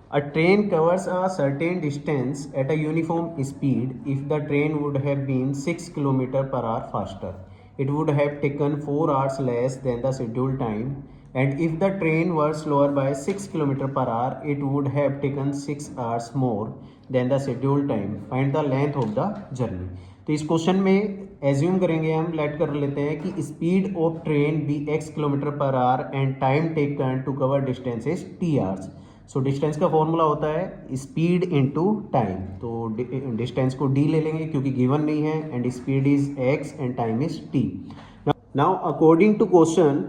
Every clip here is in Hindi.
A train covers a certain distance at a uniform speed. If the train would have been 6 km per hour faster, it would have taken 4 hours less than the scheduled time. And if the train were slower by 6 km per hour, it would have taken 6 hours more than the scheduled time. Find the length of the journey. तो इस क्वेश्चन में एज्यूम करेंगे, हम लेट कर लेते हैं कि speed of train be x kilometre per hour and time taken to cover distance is t hours. So distance का फॉर्मूला होता है स्पीड इनटू टाइम. तो डिस्टेंस को d ले लेंगे क्योंकि गिवन नहीं है, and speed is x and time is t. Now according to question,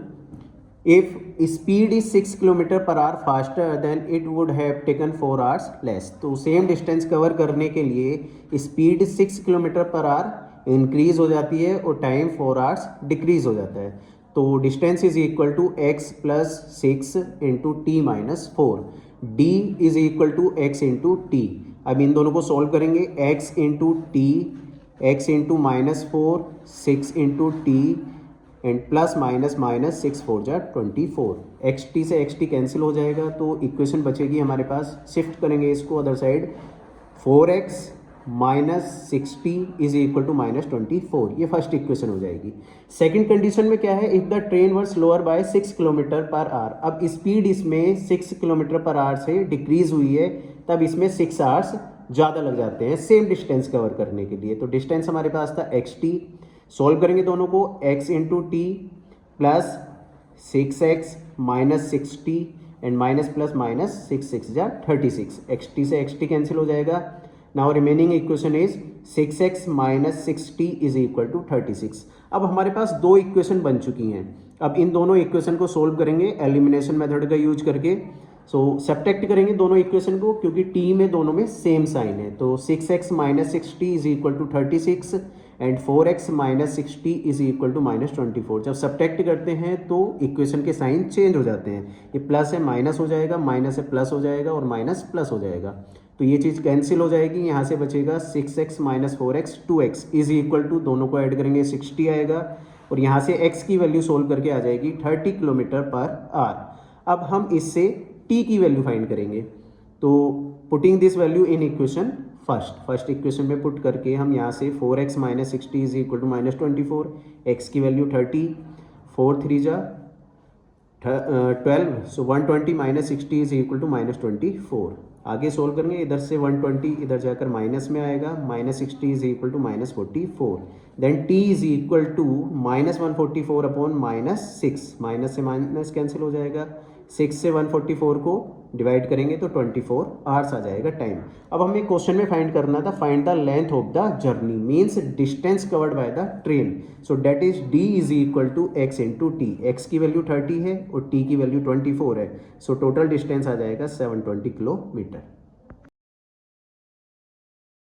if speed is 6 km per hour faster then it would have taken 4 hours less. तो सेम डिस्टेंस कवर करने के लिए speed 6 km per hour increase हो जाती है और टाइम 4 hours डिक्रीज हो जाता है. तो distance is equal to x plus 6 into T minus 4. D is equal to X into T. अब इन दोनों को सॉल्व करेंगे. x into T, X into -4, 6 into T and plus minus minus 6 4 जा 24. एक्स टी से एक्स टी कैंसिल हो जाएगा तो इक्वेशन बचेगी हमारे पास. शिफ्ट करेंगे इसको other side. 4x minus 60 is equal to -24. ये फर्स्ट इक्वेशन हो जाएगी. सेकंड कंडीशन में क्या है, if the train were slower by 6 kilometre per hour. अब स्पीड इसमें 6 किलोमीटर पर आवर से डिक्रीज हुई है, तब इसमें 6 आवर्स ज़्यादा लग जाते हैं सेम डिस्टेंस कवर करने के लिए. तो डिस्टेंस हमारे पास था xt. सॉल्व करेंगे दोनों को. x into T plus 6x minus 60 and minus plus minus 6 6 जा 36. एक्स टी से एक्स टी कैंसिल हो जाएगा. Now remaining equation is 6x minus 60 is equal to 36. अब हमारे पास दो इक्वेशन बन चुकी हैं. अब इन दोनों इक्वेशन को सोल्व करेंगे एलिमिनेशन मेथड का यूज करके. सो सब्ट्रैक्ट करेंगे दोनों इक्वेशन को क्योंकि टी में दोनों में सेम साइन है. तो 6x minus 60 is equal to 36 and 4x minus 60 is equal to -24. जब सब्ट्रैक्ट करते हैं तो इक्वेशन के साइन चेंज हो जाते हैं. ये प्लस है माइनस हो जाएगा, माइनस है प्लस हो जाएगा और माइनस प्लस हो जाएगा. तो ये चीज़ कैंसिल हो जाएगी. यहाँ से बचेगा 6x minus 4x 2x is equal to, दोनों को ऐड करेंगे 60 आएगा और यहाँ से x की वैल्यू सोल्व करके आ जाएगी 30 किलोमीटर पर आवर. अब हम इससे t की वैल्यू फाइंड करेंगे. तो putting this value in equation first equation में पुट करके हम यहाँ से 4x minus 60 is equal to -24, x की वैल्यू 30, 4 3 जा 12. So 120 minus 60 is equal to -24. आगे सोल्व करेंगे. इधर से 120 इधर जाकर माइनस में आएगा. -60 is equal to -44. Then t is equal to -144 upon -6. Minus से माइनस कैंसिल हो जाएगा. 6 से 144 को डिवाइड करेंगे तो 24 आवर्स आ जाएगा टाइम. अब हमें क्वेश्चन में फाइंड करना था find the length of the journey, means distance covered by the train. So that is d is equal to x into T. X की वैल्यू 30 है और t की वैल्यू 24 है. सो टोटल डिस्टेंस आ जाएगा 720 किलोमीटर.